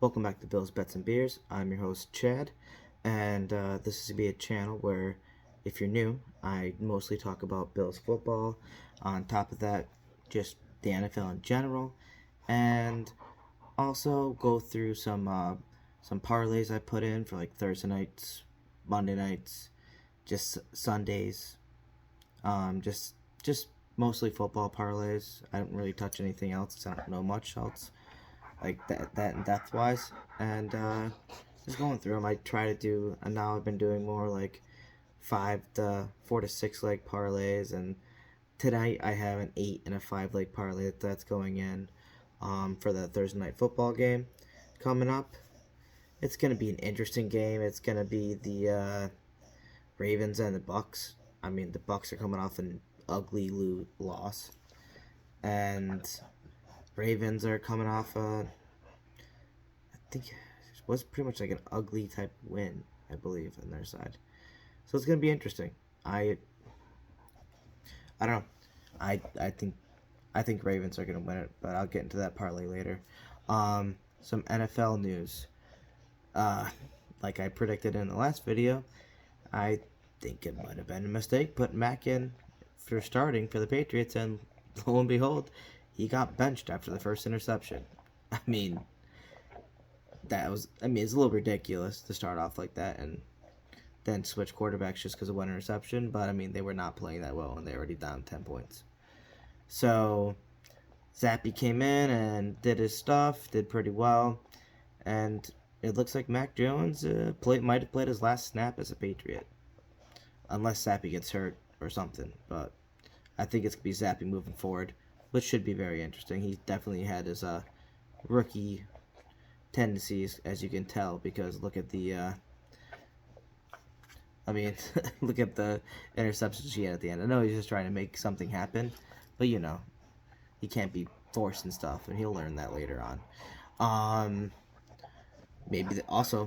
Welcome back to Bill's Bets and Beers. I'm your host, Chad, and this is going to be a channel where, if you're new, I mostly talk about Bills football. On top of that, just the NFL in general, and also go through some parlays I put in for like Thursday nights, Monday nights, just Sundays, just mostly football parlays. I don't really touch anything else 'cause I don't know much else like that in depth wise, and just going through them. I try to do, and now I've been doing more like 4 to 6 leg parlays, and tonight I have an 8 and a 5 leg parlay that's going in for the Thursday night football game coming up. It's gonna be an interesting game. It's gonna be the Ravens and the Bucs. I mean, the Bucs are coming off an ugly loss, and Ravens are coming off I think it was pretty much like an ugly type win, I believe, on their side. So it's gonna be interesting. I don't know. I think Ravens are gonna win it, but I'll get into that parlay later. Some NFL news. Like I predicted in the last video, I think it might have been a mistake putting Mac in for starting for the Patriots, and lo and behold, he got benched after the first interception. I mean, it's a little ridiculous to start off like that and then switch quarterbacks just because of one interception, but I mean, they were not playing that well and they were already down 10 points. So, Zappy came in and did his stuff, did pretty well, and it looks like Mac Jones might have played his last snap as a Patriot. Unless Zappy gets hurt or something, but I think it's going to be Zappy moving forward, which should be very interesting. He definitely had his rookie tendencies, as you can tell, because look at the look at the interceptions he had at the end. I know he's just trying to make something happen, but he can't be forcing stuff, and he'll learn that later on.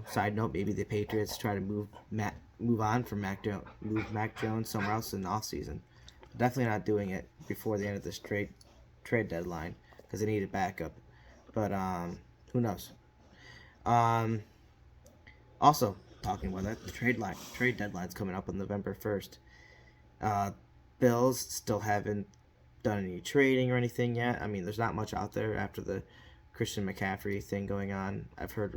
Side note, maybe the Patriots try to move on from Mac Jones somewhere else in the offseason. Definitely not doing it before the end of this trade deadline because they need a backup. But who knows? Also, talking about that, the trade deadline's coming up on November 1st. Bills still haven't done any trading or anything yet. I mean, there's not much out there after the Christian McCaffrey thing going on. I've heard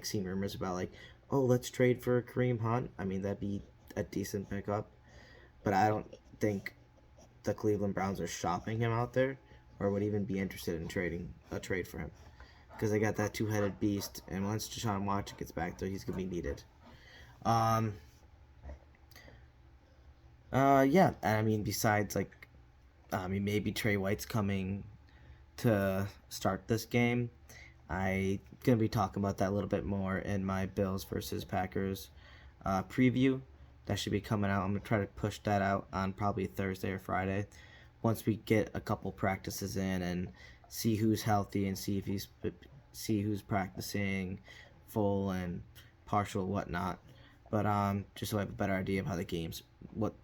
seen rumors about oh, let's trade for Kareem Hunt. I mean, that'd be a decent pickup, but I don't think the Cleveland Browns are shopping him out there or would even be interested in trading a trade for him because they got that two-headed beast, and once Deshaun Watson gets back there, he's gonna be needed. Yeah, I mean, besides maybe Trey White's coming to start this game. I'm going to be talking about that a little bit more in my Bills versus Packers preview. That should be coming out. I'm going to try to push that out on probably Thursday or Friday once we get a couple practices in and see who's healthy and see who's practicing full and partial, whatnot. But just so I have a better idea of how the game's what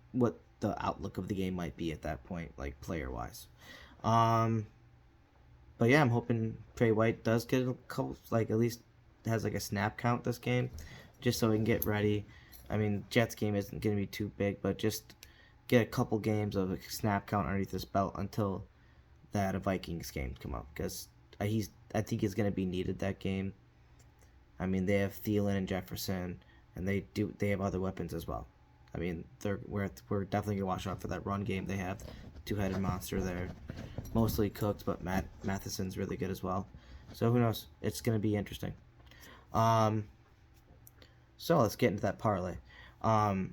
the outlook of the game might be at that point, like player wise. But yeah, I'm hoping Trey White does get a couple, at least has a snap count this game, just so we can get ready. I mean, Jets game isn't going to be too big, but just get a couple games of a snap count underneath his belt until that Vikings game come up, because I think he's going to be needed that game. I mean, they have Thielen and Jefferson, and they have other weapons as well. I mean, we're definitely gonna watch out for that run game. They have two-headed monster there, mostly cooked, but Matheson's really good as well. So who knows? It's gonna be interesting. So let's get into that parlay. I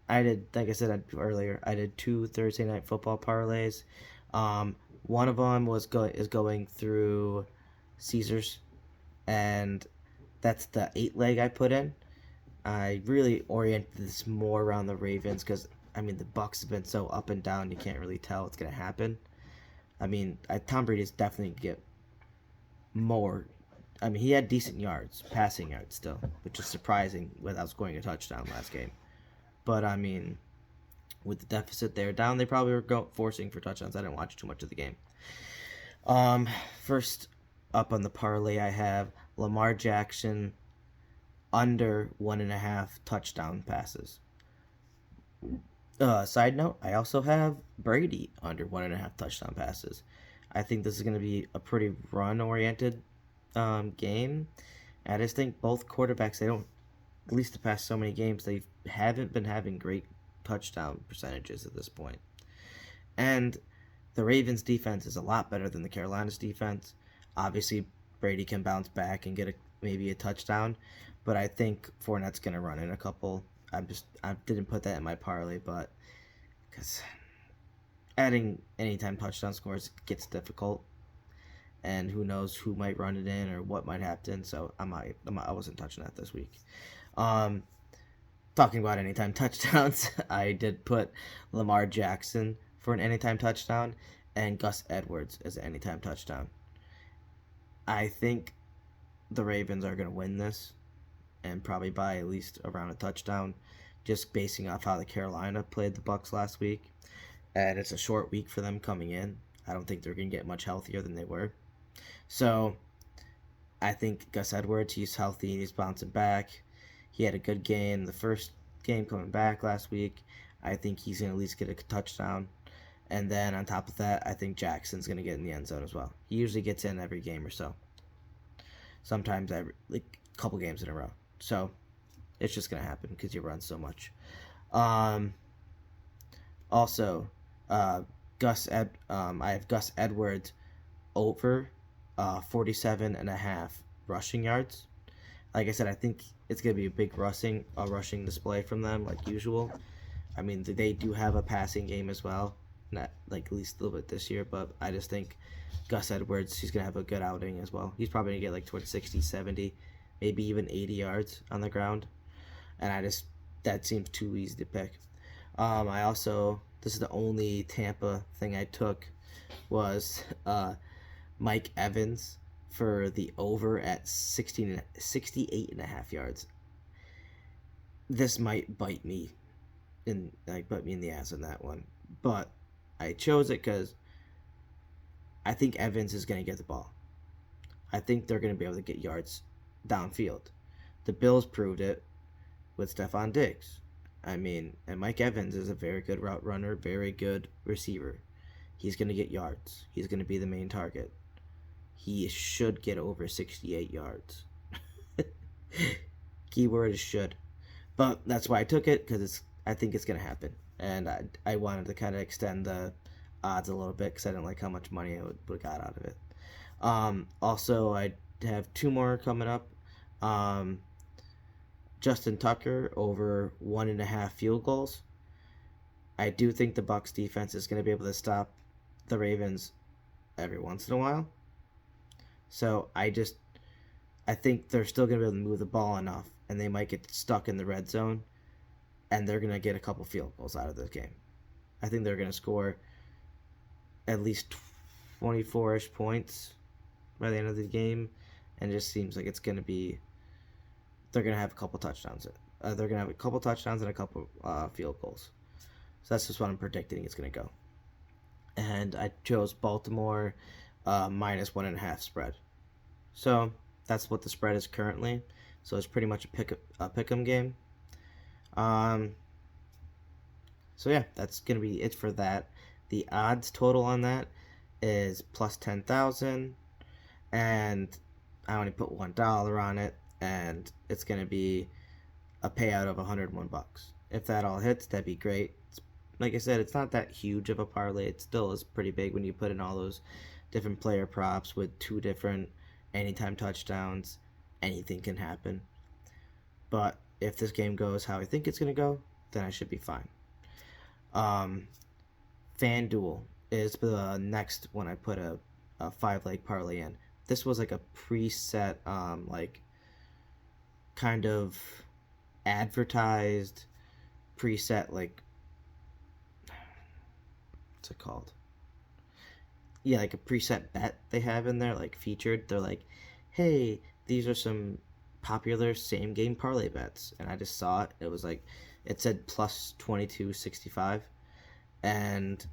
did, like I said earlier, I did 2 Thursday night football parlays. One of them is going through Caesars, and that's the 8 leg I put in. I really oriented this more around the Ravens because, I mean, the Bucs have been so up and down, you can't really tell what's going to happen. I mean, Tom Brady is definitely going to get more. I mean, he had decent passing yards still, which is surprising without scoring a touchdown last game. But, I mean, with the deficit there down, they probably were forcing for touchdowns. I didn't watch too much of the game. First up on the parlay, I have Lamar Jackson under 1.5 touchdown passes. Side note, I also have Brady under 1.5 touchdown passes. I think this is going to be a pretty run-oriented game. And I just think both quarterbacks, they don't, at least the past so many games, they haven't been having great touchdown percentages at this point. And the Ravens' defense is a lot better than the Carolina's defense. Obviously, Brady can bounce back and get maybe a touchdown, but I think Fournette's going to run in a couple. I didn't put that in my parlay, but because adding anytime touchdown scores gets difficult, and who knows who might run it in or what might happen. So I wasn't touching that this week. Talking about anytime touchdowns, I did put Lamar Jackson for an anytime touchdown and Gus Edwards as an anytime touchdown. I think the Ravens are going to win this and probably by at least around a touchdown, just basing off how the Carolina played the Bucs last week. And it's a short week for them coming in. I don't think they're going to get much healthier than they were. So I think Gus Edwards, he's healthy and he's bouncing back. He had a good game the first game coming back last week. I think he's going to at least get a touchdown. And then on top of that, I think Jackson's going to get in the end zone as well. He usually gets in every game or so. Sometimes every a couple games in a row. So it's just going to happen because he runs so much. Also, I have Gus Edwards over 47.5 rushing yards. Like I said, I think it's going to be a big rushing display from them, like usual. I mean, they do have a passing game as well, not like at least a little bit this year, but I just think Gus Edwards, he's going to have a good outing as well. He's probably going to get like towards 60, 70, maybe even 80 yards on the ground. And that seems too easy to pick. This is the only Tampa thing I took was Mike Evans for the over at 68.5 yards. This might bite me in the ass on that one, but I chose it because I think Evans is going to get the ball. I think they're going to be able to get yards downfield. The Bills proved it with Stephon Diggs. I mean, and Mike Evans is a very good route runner, very good receiver. He's going to get yards. He's going to be the main target. He should get over 68 yards. Keyword is should. But that's why I took it, because I think it's going to happen. And I wanted to kind of extend the odds a little bit because I didn't like how much money I would have got out of it. Also, I have two more coming up. Justin Tucker over 1.5 field goals. I do think the Bucs defense is going to be able to stop the Ravens every once in a while. So I think they're still going to be able to move the ball enough, and they might get stuck in the red zone, and they're going to get a couple field goals out of this game. I think they're going to score at least 24-ish points by the end of the game, and it just seems like they're going to have a couple touchdowns. They're going to have a couple touchdowns and a couple field goals. So that's just what I'm predicting it's going to go. And I chose Baltimore minus 1.5 spread. So that's what the spread is currently. So it's pretty much a pick'em game. So yeah, that's going to be it for that. The odds total on that is plus 10,000. And I only put $1 on it. And it's going to be a payout of $101. If that all hits, that'd be great. Like I said, it's not that huge of a parlay. It still is pretty big when you put in all those different player props with 2 different anytime touchdowns. Anything can happen. But if this game goes how I think it's going to go, then I should be fine. FanDuel is the next one I put a 5-leg parlay in. This was like a preset, kind of advertised preset, like, what's it called? Yeah, like a preset bet they have in there, like featured. They're like, hey, these are some popular same game parlay bets. And I just saw it. It was like, it said plus 2265. And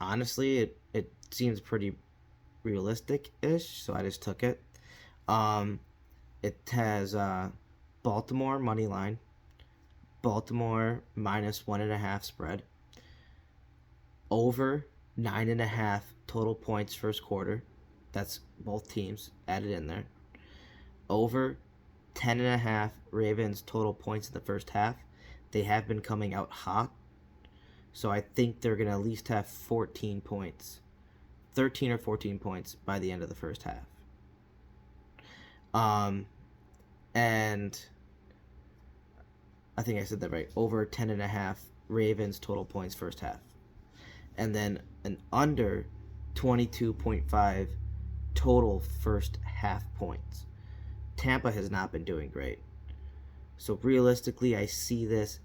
honestly, it seems pretty realistic-ish, so I just took it. It has Baltimore money line, Baltimore minus 1.5 spread, over 9.5 total points first quarter. That's both teams added in there. Over 10.5 Ravens total points in the first half. They have been coming out hot, so I think they're going to at least have 14 points, 13 or 14 points by the end of the first half. And I think I said that right. Over 10.5 Ravens total points first half. And then an under 22.5 total first half points. Tampa has not been doing great. So realistically, I see this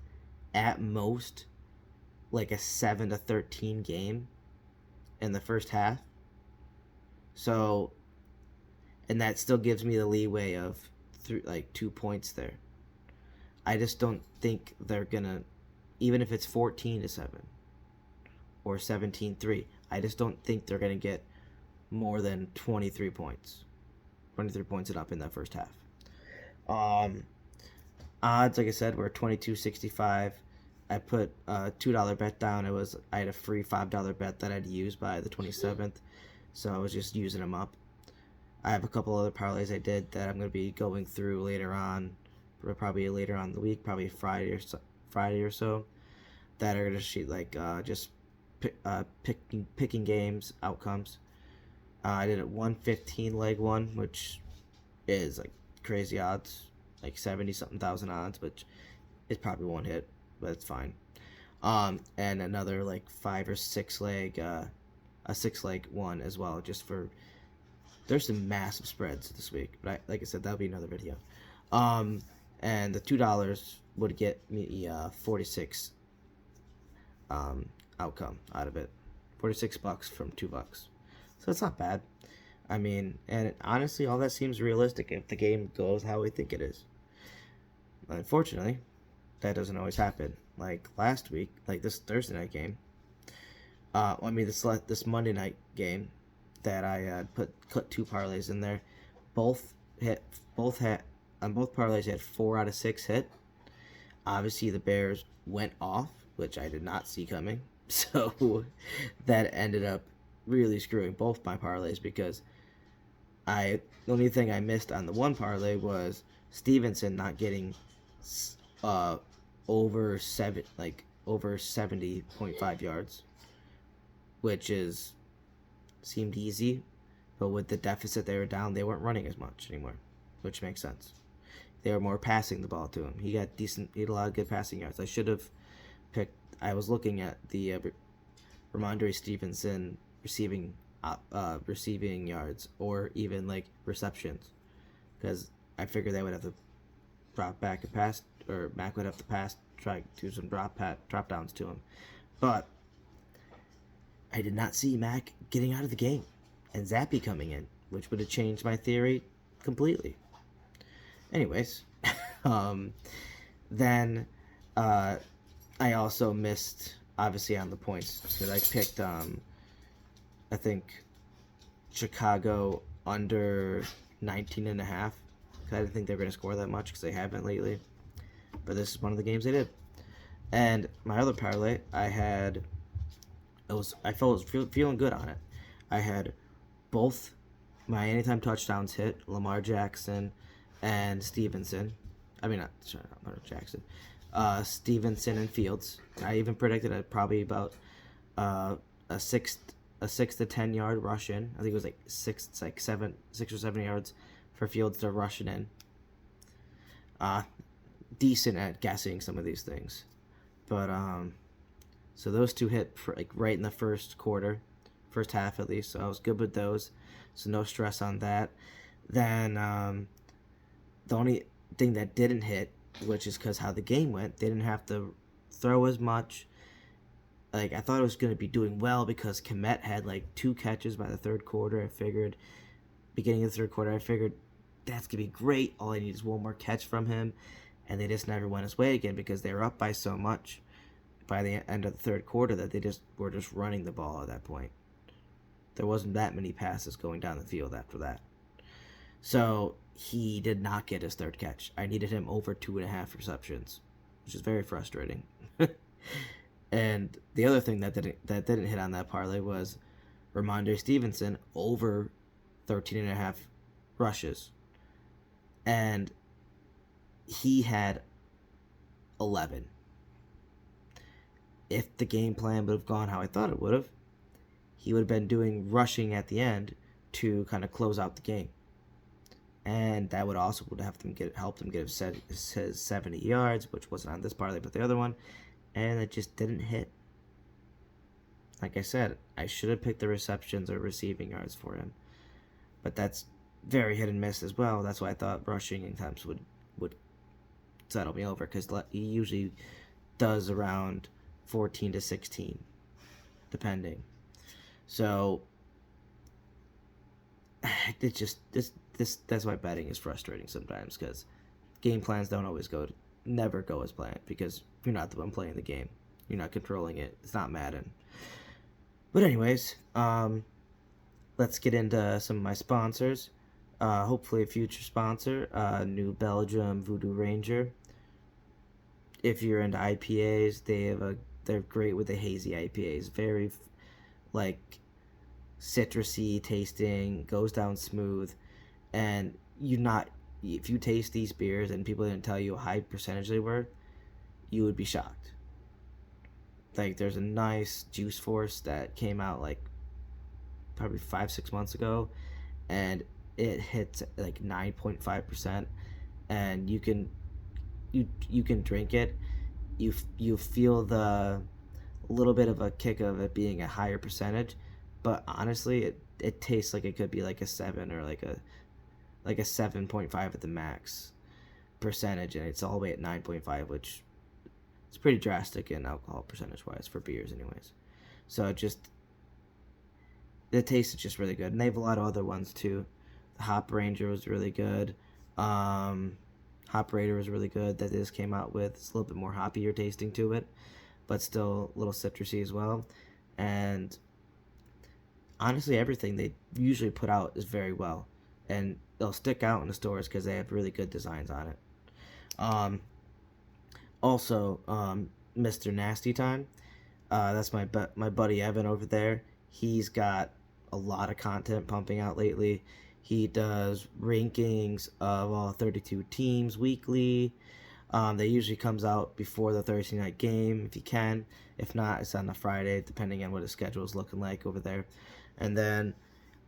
at most like a 7-13 game in the first half. So, and that still gives me the leeway of 2 points there. I just don't think they're gonna, even if it's 14-7 or 17-3, I just don't think they're gonna get more than 23 points. 23 points and up in that first half. Odds, like I said, were 22.65. I put a $2 bet down. I had a free $5 bet that I'd use by the 27th, so I was just using them up. I have a couple other parlays I did that I'm going to be going through later on, probably later on in the week, probably Friday or so, that are going to just picking games, outcomes. I did a 115 leg one, which is like crazy odds, like 70-something thousand odds, which it probably won't hit, but it's fine. And another like 5 or 6 leg, a 6 leg one as well, just for. There's some massive spreads this week, but like I said, that'll be another video. And the $2 would get me 46 outcome out of it, $46 from $2. So it's not bad. I mean, and honestly, all that seems realistic if the game goes how we think it is. Unfortunately, that doesn't always happen. Like last week, like this Thursday night game. This Monday night game that I cut 2 parlays in there. On both parlays had 4 out of 6 hit. Obviously, the Bears went off, which I did not see coming. So that ended up really screwing both my parlays because the only thing I missed on the one parlay was Stevenson not getting over 70.5 yards, which seemed easy, but with the deficit they were down, they weren't running as much anymore, which makes sense. They were more passing the ball to him. He had a lot of good passing yards. I should have picked. I was looking at the Ramondre Stevenson receiving yards or even like receptions, because I figured they would have to drop back and pass, or Mac would have to pass, try to do some drop downs to him, but I did not see Mac getting out of the game and Zappy coming in, which would have changed my theory completely. Anyways, then I also missed, obviously, on the points, because I picked, I think, Chicago under 19.5, because I didn't think they were going to score that much, because they haven't lately. But this is one of the games they did. And my other parlay, I felt feeling good on it. I had both my anytime touchdowns hit, Lamar Jackson and Stevenson. I mean, not Jackson. Stevenson and Fields. I even predicted probably about a 6 to 10 yard rush in. I think it was like 6 or 7 yards for Fields to rush it in. Decent at guessing some of these things, but so those two hit right in the first half at least. So I was good with those. So no stress on that. Then the only thing that didn't hit, which is because how the game went, they didn't have to throw as much. Like I thought it was going to be doing well because Kmet had like 2 catches by the third quarter. Beginning of the third quarter, I figured that's going to be great. All I need is one more catch from him. And they just never went his way again because they were up by so much by the end of the third quarter that they were just running the ball at that point. There wasn't that many passes going down the field after that. So he did not get his third catch. I needed him over 2.5 receptions, which is very frustrating. And the other thing that didn't hit on that parlay was Ramondre Stevenson over 13.5 rushes, and he had 11. If the game plan would have gone how I thought it would have, he would have been doing rushing at the end to kind of close out the game, and that would also help him get his 70 yards, which wasn't on this parlay but the other one, and it just didn't hit. Like I said, I should have picked the receptions or receiving yards for him, but that's very hit and miss as well. That's why I thought rushing attempts would settle me over, because he usually does around 14 to 16, depending. So it just that's why betting is frustrating sometimes, because game plans don't always never go as planned, because you're not the one playing the game. You're not controlling it. It's not Madden. But anyways, let's get into some of my sponsors. Hopefully a future sponsor, New Belgium Voodoo Ranger. If you're into IPAs, they're great with the hazy IPAs. Very like citrusy tasting, goes down smooth, and if you taste these beers and people didn't tell you a high percentage they were, you would be shocked. Like, there's a nice Juice Force that came out like probably 5-6 months ago, and it hits like 9.5%, and you can drink it. You feel the little bit of a kick of it being a higher percentage, but honestly, it tastes like it could be like a 7 or like a 7.5 at the max percentage, and it's all the way at 9.5, which is pretty drastic in alcohol percentage wise for beers, anyways. So the taste is just really good, and they have a lot of other ones too. The Hop Ranger was really good. Hop Raider was really good that this came out with. It's a little bit more hoppier tasting to it, but still a little citrusy as well. And honestly, everything they usually put out is very well, and they'll stick out in the stores because they have really good designs on it. Also, Mr. Nasty Time. That's my buddy Evan over there. He's got a lot of content pumping out lately. He does rankings of all 32 teams weekly. They usually comes out before the Thursday night game if you can. If not, it's on a Friday, depending on what his schedule is looking like over there. And then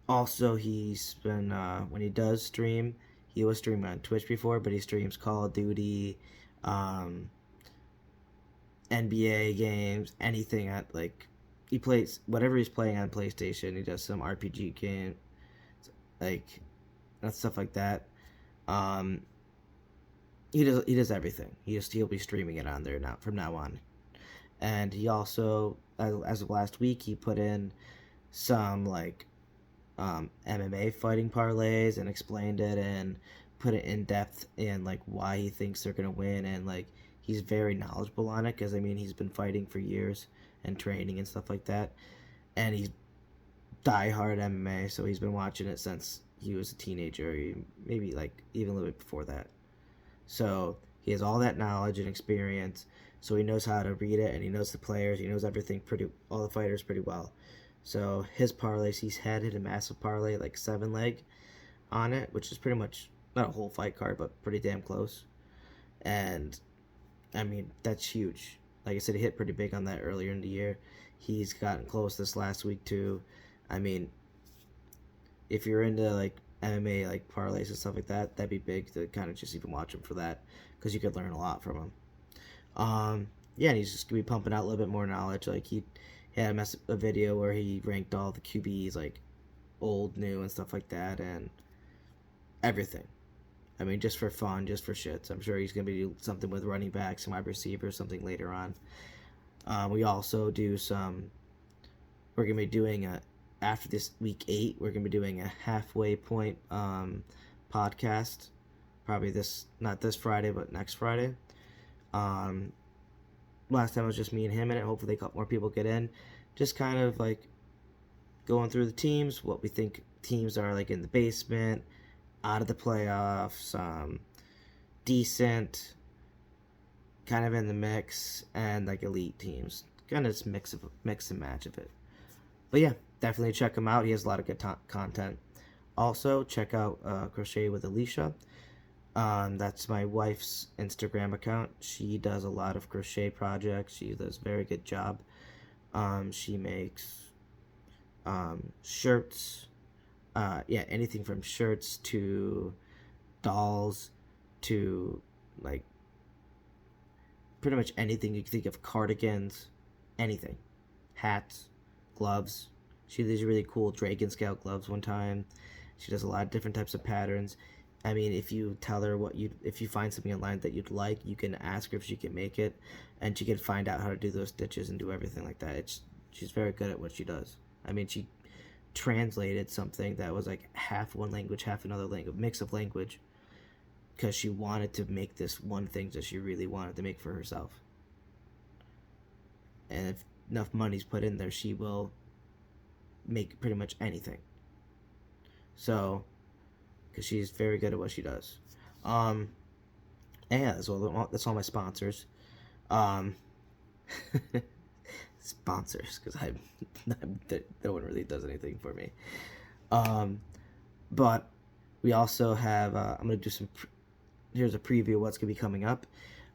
also he's been, when he does stream, he was streaming on Twitch before, but he streams Call of Duty, NBA games, anything at like, he plays whatever he's playing on PlayStation. He does some RPG game, like stuff like that. He does everything. He'll be streaming it on there now from now on. And he also, as of last week, he put in some like MMA fighting parlays and explained it and put it in depth in like why he thinks they're gonna win, and like he's very knowledgeable on it, because I mean he's been fighting for years and training and stuff like that, and he's diehard MMA, so he's been watching it since he was a teenager, maybe like even a little bit before that. So he has all that knowledge and experience, so he knows how to read it, and he knows the players, he knows everything all the fighters pretty well. So his parlays, he's hit a massive parlay, like 7 leg on it, which is pretty much not a whole fight card, but pretty damn close. And I mean, that's huge. Like I said, he hit pretty big on that earlier in the year. He's gotten close this last week too. I mean, if you're into like MMA, like parlays and stuff like that, that'd be big to kind of just even watch him for that, because you could learn a lot from him. Yeah, and he's just gonna be pumping out a little bit more knowledge. Like he had a video where he ranked all the QBs, like old, new, and stuff like that, and everything. I mean, just for fun, just for shits. I'm sure he's going to be doing something with running backs and wide receivers, something later on. We also do we're going to be doing after this week 8, we're going to be doing a halfway point podcast. Probably not this Friday, but next Friday. Last time it was just me and him in it. Hopefully a couple more people get in. Just kind of like going through the teams, what we think teams are like in the basement, out of the playoffs, decent, kind of in the mix, and like elite teams. Kind of just mix and match of it. But yeah, definitely check him out. He has a lot of good content. Also, check out Crochet with Alicia. That's my wife's Instagram account. She does a lot of crochet projects. She does a very good job. She makes shirts. Yeah, anything from shirts to dolls to like pretty much anything you can think of. Cardigans, anything. Hats, gloves. She did these really cool Dragon Scale gloves one time. She does a lot of different types of patterns. I mean, if you tell her if you find something online that you'd like, you can ask her if she can make it, and she can find out how to do those stitches and do everything like that. She's very good at what she does. I mean, she translated something that was like half one language, half another language, mix of language, because she wanted to make this one thing that she really wanted to make for herself. And if enough money's put in there, she will make pretty much anything. So, because she's very good at what she does. And yeah, that's all my sponsors. Sponsors, because no one really does anything for me. But we also have, I'm going to do here's a preview of what's going to be coming up.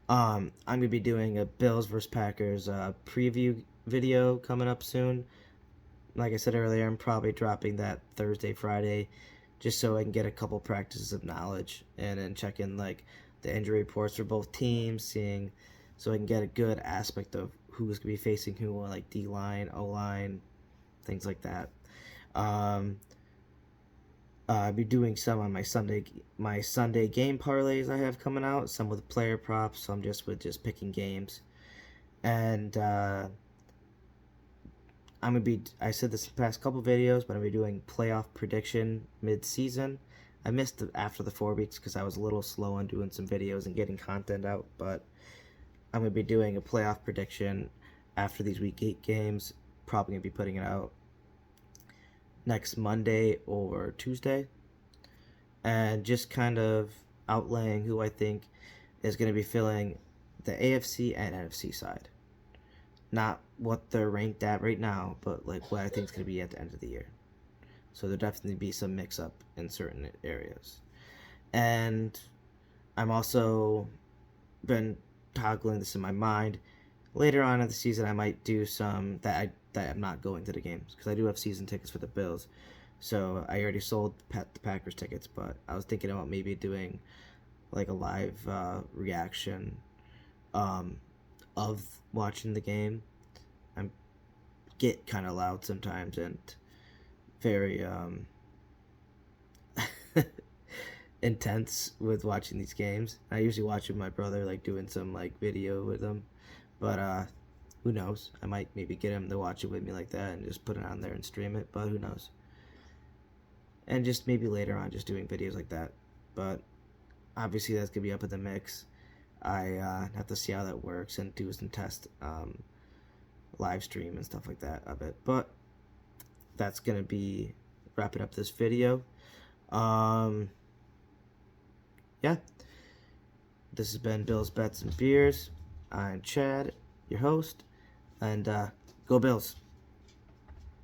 I'm going to be doing a Bills vs. Packers preview video coming up soon. Like I said earlier, I'm probably dropping that Thursday, Friday, just so I can get a couple practices of knowledge and then check in like the injury reports for both teams, so I can get a good aspect of who's going to be facing who, like D-line, O-line, things like that. I'll be doing some on my Sunday game parlays I have coming out, some with player props, some just picking games. And I said this in the past couple videos, but I'm going to be doing playoff prediction mid-season. I missed after the 4 weeks because I was a little slow on doing some videos and getting content out, but I'm going to be doing a playoff prediction after these week 8 games. Probably going to be putting it out next Monday or Tuesday. And just kind of outlaying who I think is going to be filling the AFC and NFC side. Not what they're ranked at right now, but like what I think is going to be at the end of the year. So there'll definitely be some mix-up in certain areas. And I'm also been toggling this in my mind. Later on in the season, I might do some that I'm not going to the games, because I do have season tickets for the Bills. So I already sold the Packers tickets, but I was thinking about maybe doing like a live reaction of watching the game. I get kind of loud sometimes and very intense with watching these games. I usually watch with my brother, like doing some like video with him, but who knows? I might maybe get him to watch it with me like that and just put it on there and stream it, but who knows? And just maybe later on just doing videos like that. But obviously that's gonna be up in the mix. I have to see how that works and do some test live stream and stuff like that of it. But that's gonna be wrapping up this video. Yeah, this has been Bills, Bets, and Beers. I'm Chad, your host, and go Bills.